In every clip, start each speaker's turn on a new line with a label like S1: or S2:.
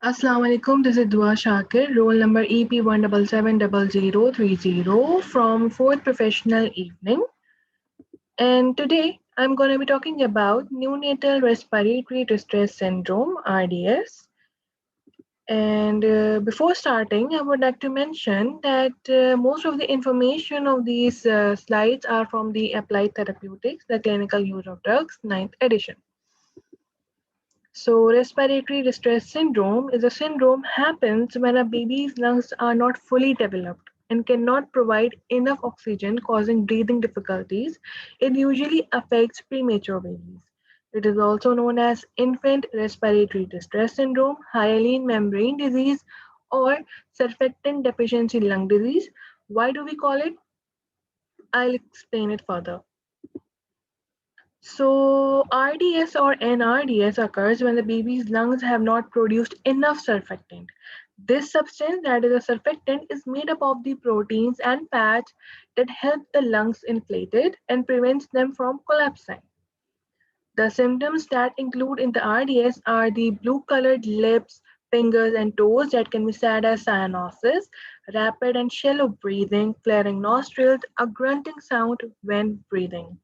S1: Assalamu alaikum. This is Dua Shakir, roll number EP1770030 from 4th Professional Evening. And today I'm going to be talking about neonatal respiratory distress syndrome, RDS. And before starting, I would like to mention that most of the information of these slides are from the Applied Therapeutics, the Clinical Use of Drugs, ninth edition. So respiratory distress syndrome is a syndrome happens when a baby's lungs are not fully developed and cannot provide enough oxygen, causing breathing difficulties. It usually affects premature babies. It is also known as infant respiratory distress syndrome, hyaline membrane disease, or surfactant deficiency lung disease. Why do we call it? I'll explain it further. So RDS or NRDS occurs when the baby's lungs have not produced enough surfactant. This substance, that is a surfactant, is made up of the proteins and fats that help the lungs inflated and prevents them from collapsing. The symptoms that include in the RDS are the blue-colored lips, fingers, and toes that can be said as cyanosis, rapid and shallow breathing, flaring nostrils, a grunting sound when breathing.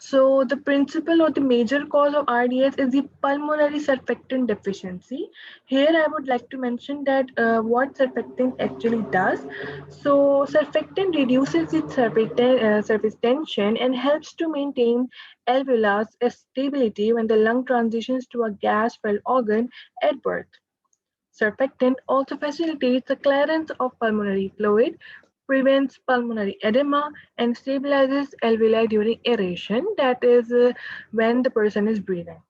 S1: So the principal or the major cause of RDS is the pulmonary surfactant deficiency. Here I would like to mention that what surfactant actually does. So surfactant reduces its surface tension and helps to maintain alveolar stability when the lung transitions to a gas-filled organ at birth. Surfactant also facilitates the clearance of pulmonary fluid, prevents pulmonary edema, and stabilizes alveoli during aeration, that is, when the person is breathing.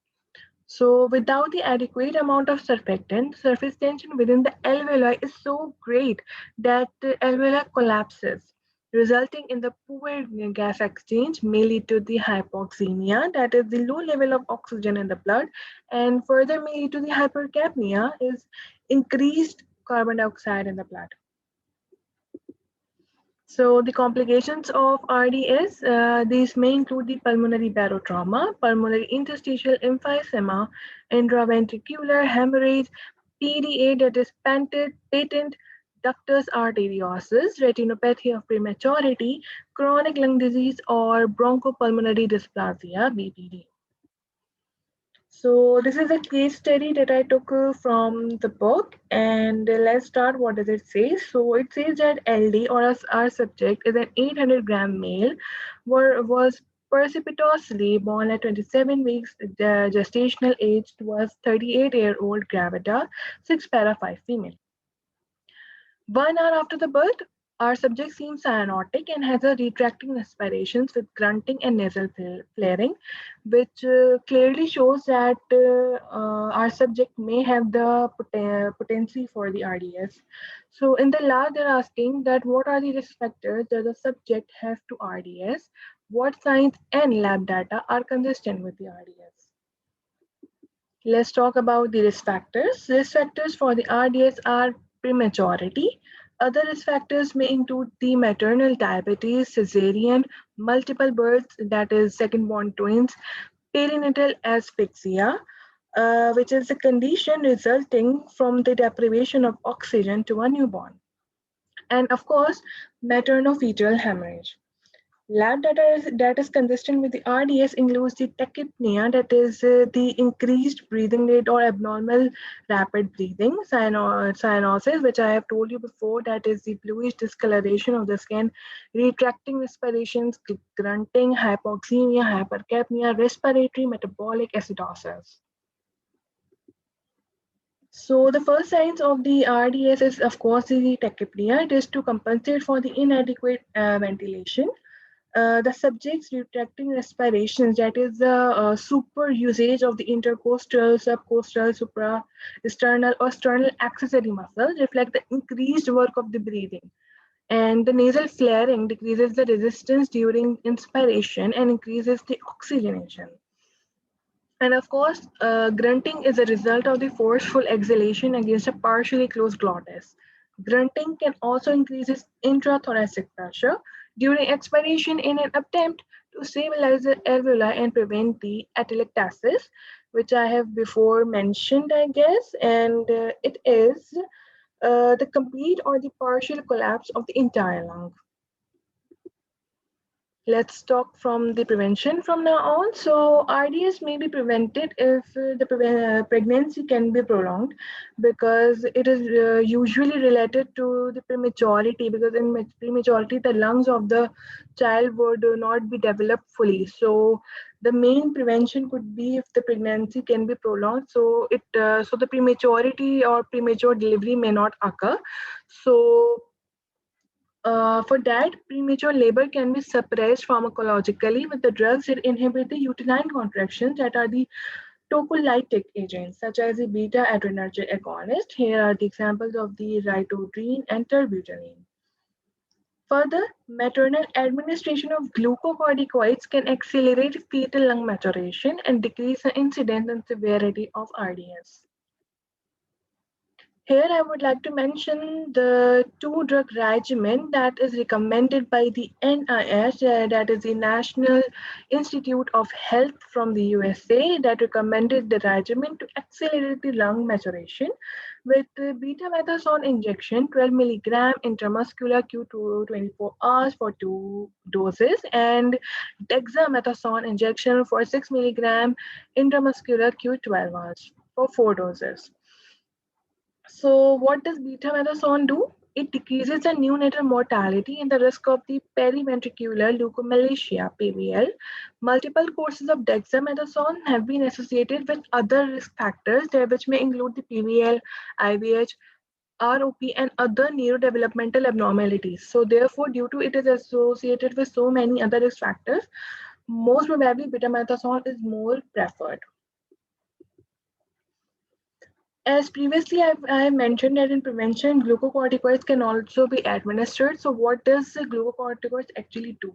S1: So, without the adequate amount of surfactant, surface tension within the alveoli is so great that the alveoli collapses, resulting in the poor gas exchange, may lead to the hypoxemia, that is the low level of oxygen in the blood, and further may lead to the hypercapnia, is increased carbon dioxide in the blood. So the complications of RDS, these may include the pulmonary barotrauma, pulmonary interstitial emphysema, intraventricular hemorrhage, PDA, that is patent ductus arteriosus, retinopathy of prematurity, chronic lung disease, or bronchopulmonary dysplasia, BPD. So this is a case study that I took from the book, and let's start. What does it say? So it says that LD, or as our subject, is an 800-gram male, was precipitously born at 27 weeks. The gestational age was 38-year-old gravida, 6 para 5 female. 1 hour after the birth, our subject seems cyanotic and has a retracting respirations with grunting and nasal flaring, which clearly shows that our subject may have the potency for the RDS. So in the lab, they're asking that what are the risk factors that the subject has to RDS, what signs and lab data are consistent with the RDS. Let's talk about the risk factors. Risk factors for the RDS are prematurity. Other risk factors may include the maternal diabetes, cesarean, multiple births, that is second-born twins, perinatal asphyxia, which is a condition resulting from the deprivation of oxygen to a newborn. And of course, maternal-fetal hemorrhage. Lab data that is consistent with the RDS includes the tachypnea, that is the increased breathing rate or abnormal rapid breathing, cyanosis, which I have told you before, that is the bluish discoloration of the skin, retracting respirations, grunting, hypoxemia, hypercapnia, respiratory metabolic acidosis. So the first signs of the RDS is, of course, the tachypnea. It is to compensate for the inadequate ventilation. The subject's retracting respirations, that is the super usage of the intercostal, subcostal, suprasternal, or sternal accessory muscles, reflect the increased work of the breathing. And the nasal flaring decreases the resistance during inspiration and increases the oxygenation. And of course, grunting is a result of the forceful exhalation against a partially closed glottis. Grunting can also increase intrathoracic pressure during expiration in an attempt to stabilize the alveoli and prevent the atelectasis, which I have before mentioned, I guess, and it is the complete or the partial collapse of the entire lung. Let's talk from the prevention from now on. So RDS may be prevented if the pregnancy can be prolonged, because it is usually related to the prematurity, because in prematurity the lungs of the child would not be developed fully. So the main prevention could be if the pregnancy can be prolonged, so so the prematurity or premature delivery may not occur. So for that, premature labor can be suppressed pharmacologically with the drugs that inhibit the uterine contractions, that are the tocolytic agents, such as the beta adrenergic agonist. Here are the examples of the ritodrine and terbutaline. Further, maternal administration of glucocorticoids can accelerate fetal lung maturation and decrease the incidence and severity of RDS. Here I would like to mention the two-drug regimen that is recommended by the NIH, that is the National Institute of Health from the USA, that recommended the regimen to accelerate the lung maturation with beta-methasone injection, 12 milligram intramuscular Q2 24 hours for 2 doses, and dexamethasone injection for 6 milligram intramuscular Q12 hours for 4 doses. So what does betamethasone do? It decreases the neonatal mortality and the risk of the periventricular leukomalacia (PVL). Multiple courses of dexamethasone have been associated with other risk factors, which may include the PVL, IVH, ROP, and other neurodevelopmental abnormalities. So therefore, due to it is associated with so many other risk factors, most probably betamethasone is more preferred. As previously I mentioned that in prevention, glucocorticoids can also be administered. So what does the glucocorticoids actually do?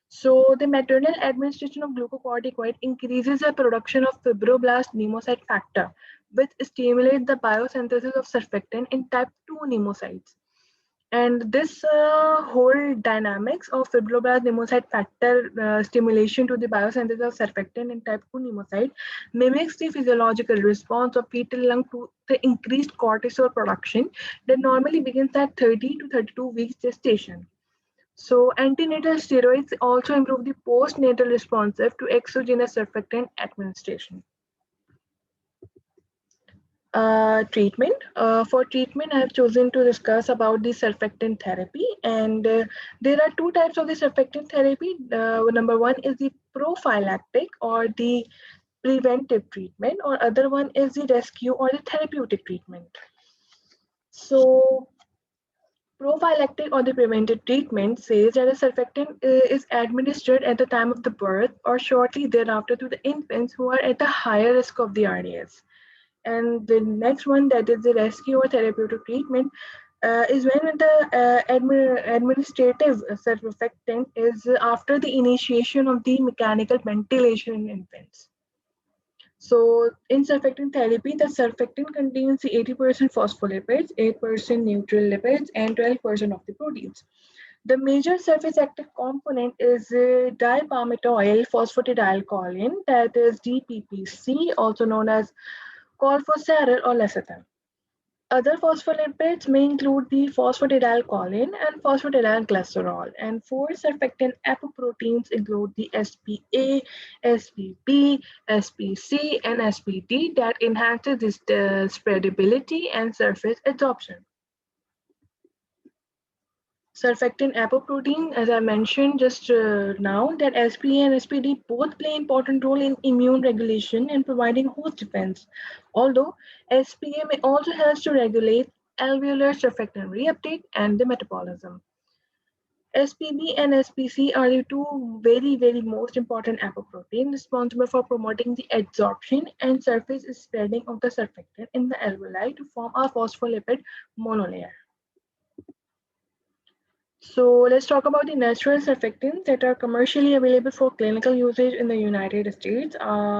S1: So the maternal administration of glucocorticoid increases the production of fibroblast pneumocyti factor, which stimulates the biosynthesis of surfactant in type 2 pneumocytes. And this whole dynamics of fibroblast pneumocyti factor stimulation to the biosynthesis of surfactant in type 2 pneumocyte mimics the physiological response of fetal lung to the increased cortisol production that normally begins at 30 to 32 weeks gestation. So antenatal steroids also improve the postnatal responsive to exogenous surfactant administration. Treatment. For treatment, I have chosen to discuss about the surfactant therapy, and there are two types of the surfactant therapy. Number one is the prophylactic or the preventive treatment, or other one is the rescue or the therapeutic treatment. So prophylactic or the preventive treatment says that a surfactant is administered at the time of the birth or shortly thereafter to the infants who are at the higher risk of the RDS. And the next one, that is the rescue or therapeutic treatment, is when the administrative surfactant is after the initiation of the mechanical ventilation in infants. So in surfactant therapy, the surfactant contains 80% phospholipids, 8% neutral lipids, and 12% of the proteins. The major surface active component is dipalmitoyl phosphatidylcholine, that is DPPC, also known as corphocerol or lecithin. Other phospholipids may include the phosphatidylcholine and phosphatidylglycerol, and four surfactant apoproteins include the SPA, SPB, SPC, and SPD that enhances this spreadability and surface adsorption. Surfactant apoprotein, as I mentioned just now, that SPA and SPD both play important role in immune regulation and providing host defense. Although SPA may also help to regulate alveolar surfactant reuptake and the metabolism. SPB and SPC are the two very most important apoproteins responsible for promoting the adsorption and surface spreading of the surfactant in the alveoli to form a phospholipid monolayer. So let's talk about the natural surfactants that are commercially available for clinical usage in the United States.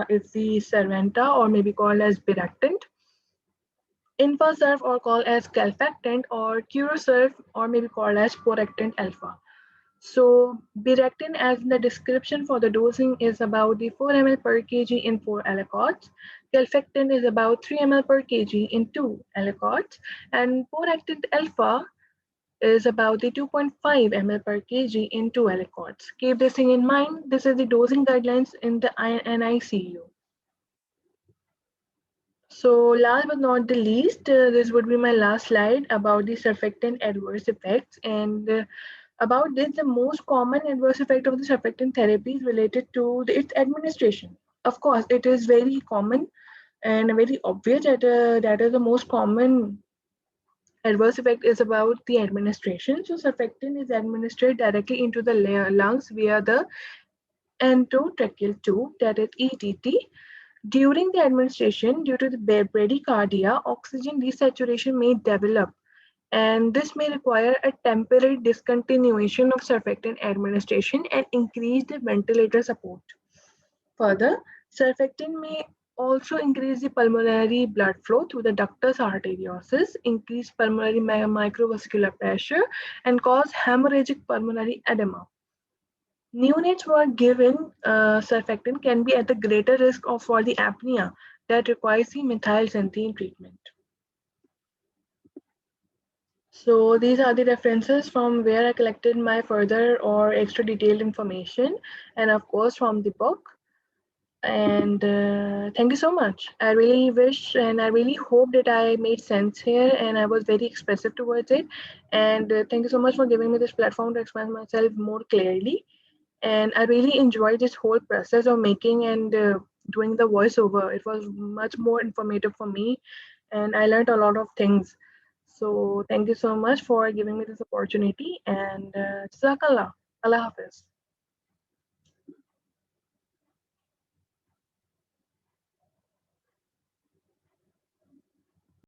S1: It's the Surventa, or maybe called as Biractant, Infasurf, or called as Calfactant, or Curosurf, or maybe called as Poractant Alpha. So Biractin, as in the description for the dosing, is about the 4 ml per kg in 4 aliquots. Calfectin is about 3 ml per kg in 2 aliquots, and Poractin alpha is about the 2.5 ml per kg in 2 aliquots. Keep this thing in mind. This is the dosing guidelines in the NICU. So last but not the least, this would be my last slide about the surfactant adverse effects. And about this, the most common adverse effect of the surfactant therapy is related to its administration. Of course, it is very common and very obvious that that is the most common adverse effect is about the administration. So surfactant is administered directly into the lungs via the endotracheal tube, that is ETT. During the administration, due to the bradycardia, oxygen desaturation may develop, and this may require a temporary discontinuation of surfactant administration and increase the ventilator support. Further, surfactant may also increase the pulmonary blood flow through the ductus arteriosus, increase pulmonary microvascular pressure, and cause hemorrhagic pulmonary edema. Neonates who are given surfactant can be at the greater risk of for the apnea that requires the methylxanthine treatment. So these are the references from where I collected my further or extra detailed information, and of course from the book. And thank you so much. I really wish and I really hope that I made sense here and I was very expressive towards it. And thank you so much for giving me this platform to express myself more clearly. And I really enjoyed this whole process of making and doing the voiceover. It was much more informative for me, and I learned a lot of things. So thank you so much for giving me this opportunity. And Jazakallah. Allah Hafiz.